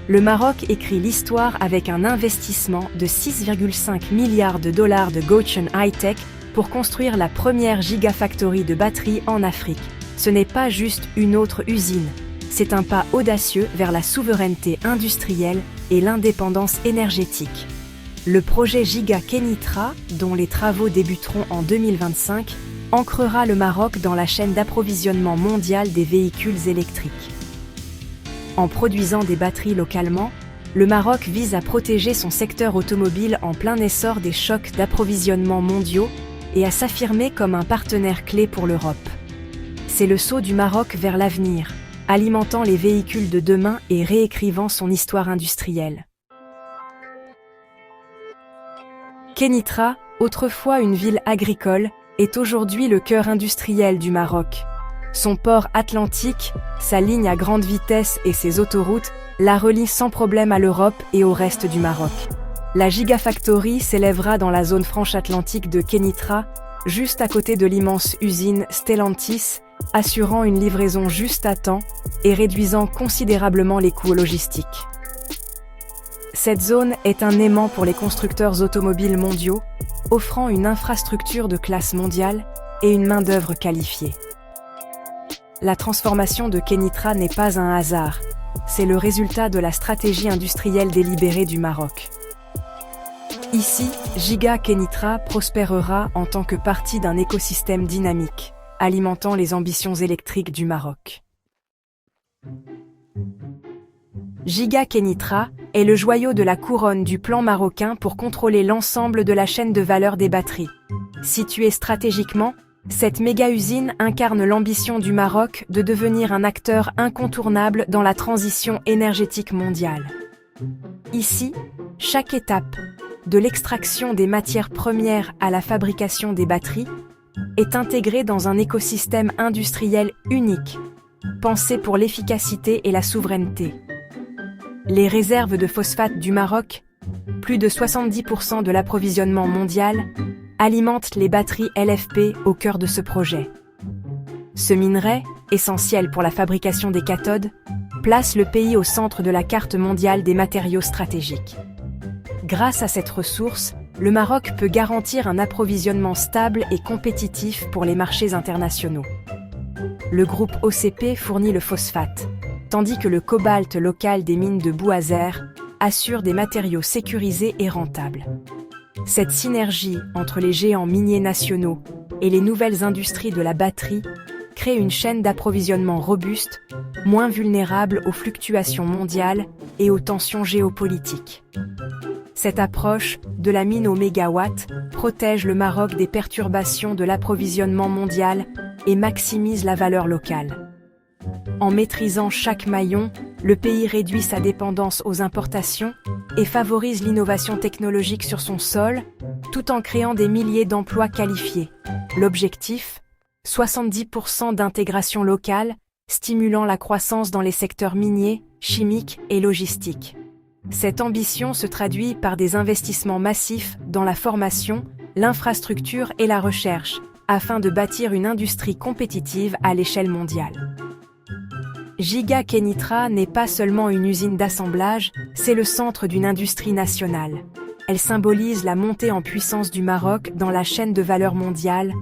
le Maroc écrit l'histoire avec un investissement de 6,5 milliards de dollars de Gotion High-Tech pour construire la première gigafactory de batteries en Afrique. Ce n'est pas juste une autre usine, c'est un pas audacieux vers la souveraineté industrielle et l'indépendance énergétique. Le projet Giga Kenitra, dont les travaux débuteront en 2025, ancrera le Maroc dans la chaîne d'approvisionnement mondiale des véhicules électriques. En produisant des batteries localement, le Maroc vise à protéger son secteur automobile en plein essor des chocs d'approvisionnement mondiaux et à s'affirmer comme un partenaire clé pour l'Europe. C'est le saut du Maroc vers l'avenir, alimentant les véhicules de demain et réécrivant son histoire industrielle. Kenitra, autrefois une ville agricole, est aujourd'hui le cœur industriel du Maroc. Son port atlantique, sa ligne à grande vitesse et ses autoroutes la relient sans problème à l'Europe et au reste du Maroc. La Gigafactory s'élèvera dans la zone franche atlantique de Kenitra, juste à côté de l'immense usine Stellantis, assurant une livraison juste à temps et réduisant considérablement les coûts logistiques. Cette zone est un aimant pour les constructeurs automobiles mondiaux, offrant une infrastructure de classe mondiale et une main-d'œuvre qualifiée. La transformation de Kenitra n'est pas un hasard, c'est le résultat de la stratégie industrielle délibérée du Maroc. Ici, Giga Kenitra prospérera en tant que partie d'un écosystème dynamique, alimentant les ambitions électriques du Maroc. Giga Kenitra est le joyau de la couronne du plan marocain pour contrôler l'ensemble de la chaîne de valeur des batteries. Située stratégiquement, cette méga-usine incarne l'ambition du Maroc de devenir un acteur incontournable dans la transition énergétique mondiale. Ici, chaque étape, de l'extraction des matières premières à la fabrication des batteries, est intégrée dans un écosystème industriel unique, pensé pour l'efficacité et la souveraineté. Les réserves de phosphate du Maroc, plus de 70% de l'approvisionnement mondial, alimentent les batteries LFP au cœur de ce projet. Ce minerai, essentiel pour la fabrication des cathodes, place le pays au centre de la carte mondiale des matériaux stratégiques. Grâce à cette ressource, le Maroc peut garantir un approvisionnement stable et compétitif pour les marchés internationaux. Le groupe OCP fournit le phosphate, tandis que le cobalt local des mines de Bouazer assure des matériaux sécurisés et rentables. Cette synergie entre les géants miniers nationaux et les nouvelles industries de la batterie crée une chaîne d'approvisionnement robuste, moins vulnérable aux fluctuations mondiales et aux tensions géopolitiques. Cette approche, de la mine au mégawatt, protège le Maroc des perturbations de l'approvisionnement mondial et maximise la valeur locale. En maîtrisant chaque maillon, le pays réduit sa dépendance aux importations et favorise l'innovation technologique sur son sol, tout en créant des milliers d'emplois qualifiés. L'objectif ? 70% d'intégration locale, stimulant la croissance dans les secteurs miniers, chimiques et logistiques. Cette ambition se traduit par des investissements massifs dans la formation, l'infrastructure et la recherche, afin de bâtir une industrie compétitive à l'échelle mondiale. Giga Kenitra n'est pas seulement une usine d'assemblage, c'est le centre d'une industrie nationale. Elle symbolise la montée en puissance du Maroc dans la chaîne de valeur mondiale,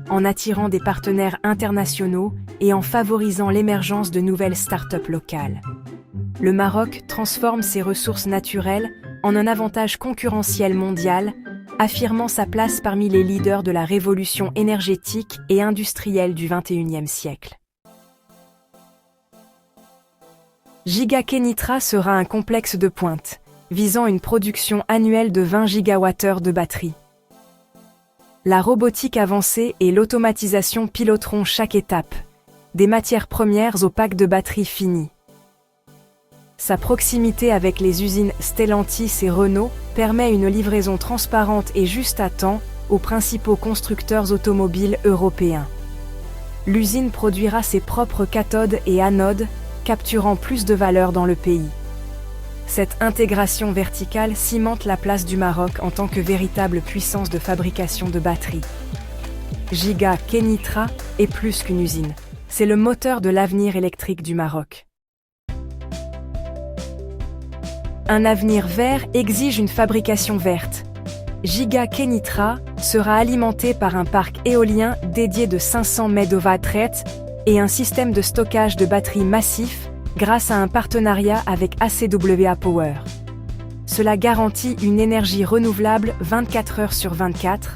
en attirant des partenaires internationaux et en favorisant l'émergence de nouvelles start-up locales. Le Maroc transforme ses ressources naturelles en un avantage concurrentiel mondial, affirmant sa place parmi les leaders de la révolution énergétique et industrielle du XXIe siècle. Giga Kenitra sera un complexe de pointe, visant une production annuelle de 20 gigawattheures de batteries. La robotique avancée et l'automatisation piloteront chaque étape, des matières premières au pack de batteries finies. Sa proximité avec les usines Stellantis et Renault permet une livraison transparente et juste à temps aux principaux constructeurs automobiles européens. L'usine produira ses propres cathodes et anodes, capturant plus de valeur dans le pays. Cette intégration verticale cimente la place du Maroc en tant que véritable puissance de fabrication de batteries. Giga Kenitra est plus qu'une usine, c'est le moteur de l'avenir électrique du Maroc. Un avenir vert exige une fabrication verte. Giga Kenitra sera alimenté par un parc éolien dédié de 500 MW et un système de stockage de batteries massif grâce à un partenariat avec ACWA Power. Cela garantit une énergie renouvelable 24 heures sur 24,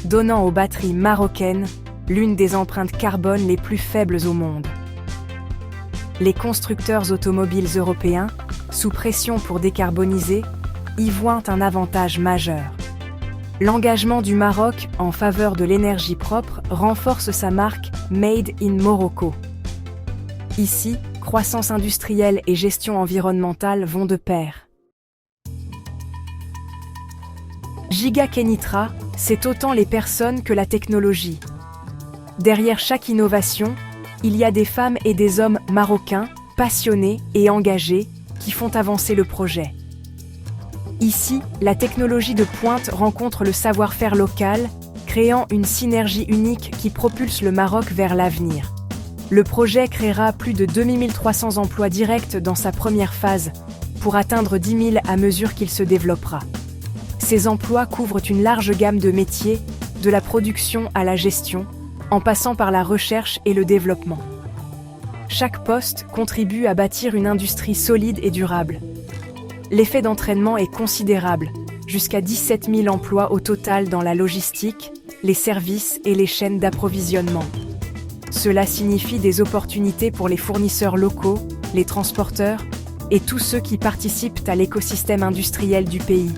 donnant aux batteries marocaines l'une des empreintes carbone les plus faibles au monde. Les constructeurs automobiles européens, sous pression pour décarboniser, y voient un avantage majeur. L'engagement du Maroc en faveur de l'énergie propre renforce sa marque Made in Morocco. Ici, croissance industrielle et gestion environnementale vont de pair. Giga Kenitra, c'est autant les personnes que la technologie. Derrière chaque innovation, il y a des femmes et des hommes marocains, passionnés et engagés, qui font avancer le projet. Ici, la technologie de pointe rencontre le savoir-faire local, créant une synergie unique qui propulse le Maroc vers l'avenir. Le projet créera plus de 2300 emplois directs dans sa première phase, pour atteindre 10 000 à mesure qu'il se développera. Ces emplois couvrent une large gamme de métiers, de la production à la gestion, en passant par la recherche et le développement. Chaque poste contribue à bâtir une industrie solide et durable. L'effet d'entraînement est considérable, jusqu'à 17 000 emplois au total dans la logistique, les services et les chaînes d'approvisionnement. Cela signifie des opportunités pour les fournisseurs locaux, les transporteurs et tous ceux qui participent à l'écosystème industriel du pays.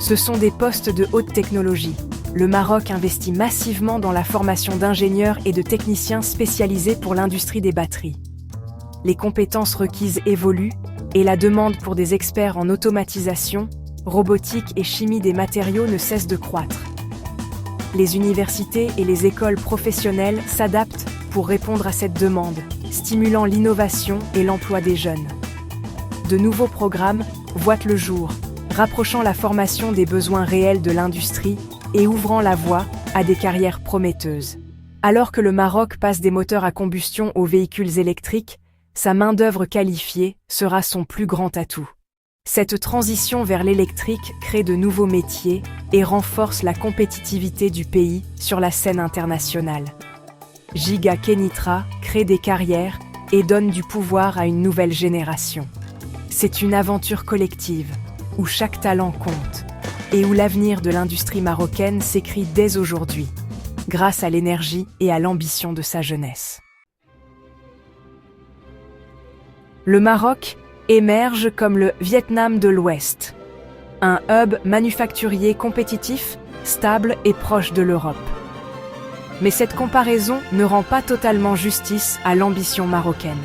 Ce sont des postes de haute technologie. Le Maroc investit massivement dans la formation d'ingénieurs et de techniciens spécialisés pour l'industrie des batteries. Les compétences requises évoluent et la demande pour des experts en automatisation, robotique et chimie des matériaux ne cesse de croître. Les universités et les écoles professionnelles s'adaptent pour répondre à cette demande, stimulant l'innovation et l'emploi des jeunes. De nouveaux programmes voient le jour, rapprochant la formation des besoins réels de l'industrie et ouvrant la voie à des carrières prometteuses. Alors que le Maroc passe des moteurs à combustion aux véhicules électriques, sa main-d'œuvre qualifiée sera son plus grand atout. Cette transition vers l'électrique crée de nouveaux métiers et renforce la compétitivité du pays sur la scène internationale. Giga Kenitra crée des carrières et donne du pouvoir à une nouvelle génération. C'est une aventure collective, où chaque talent compte, et où l'avenir de l'industrie marocaine s'écrit dès aujourd'hui, grâce à l'énergie et à l'ambition de sa jeunesse. Le Maroc émerge comme le Vietnam de l'Ouest, un hub manufacturier compétitif, stable et proche de l'Europe. Mais cette comparaison ne rend pas totalement justice à l'ambition marocaine.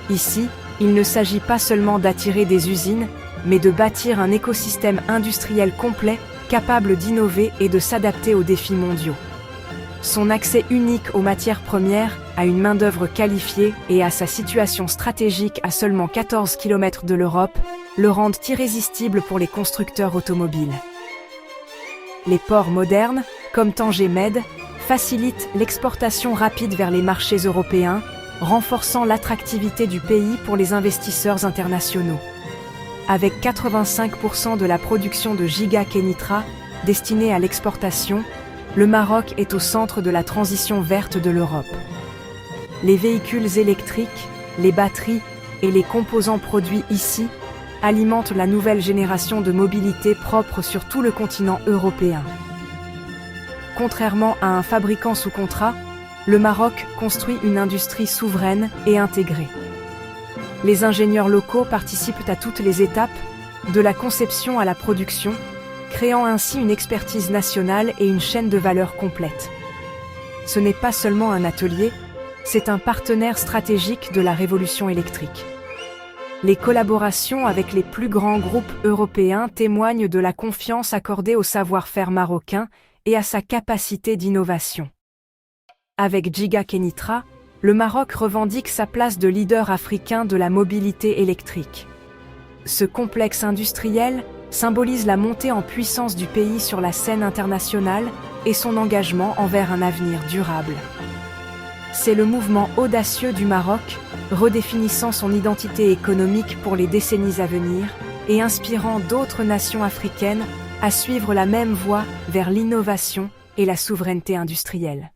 Ici, il ne s'agit pas seulement d'attirer des usines, mais de bâtir un écosystème industriel complet, capable d'innover et de s'adapter aux défis mondiaux. Son accès unique aux matières premières, à une main-d'œuvre qualifiée et à sa situation stratégique à seulement 14 km de l'Europe, le rendent irrésistible pour les constructeurs automobiles. Les ports modernes, comme Tanger Med, facilitent l'exportation rapide vers les marchés européens, renforçant l'attractivité du pays pour les investisseurs internationaux. Avec 85% de la production de Giga Kenitra destinée à l'exportation, le Maroc est au centre de la transition verte de l'Europe. Les véhicules électriques, les batteries et les composants produits ici alimentent la nouvelle génération de mobilité propre sur tout le continent européen. Contrairement à un fabricant sous contrat, le Maroc construit une industrie souveraine et intégrée. Les ingénieurs locaux participent à toutes les étapes, de la conception à la production, créant ainsi une expertise nationale et une chaîne de valeur complète. Ce n'est pas seulement un atelier, c'est un partenaire stratégique de la révolution électrique. Les collaborations avec les plus grands groupes européens témoignent de la confiance accordée au savoir-faire marocain et à sa capacité d'innovation. Avec Giga Kenitra, le Maroc revendique sa place de leader africain de la mobilité électrique. Ce complexe industriel symbolise la montée en puissance du pays sur la scène internationale et son engagement envers un avenir durable. C'est le mouvement audacieux du Maroc, redéfinissant son identité économique pour les décennies à venir et inspirant d'autres nations africaines à suivre la même voie vers l'innovation et la souveraineté industrielle.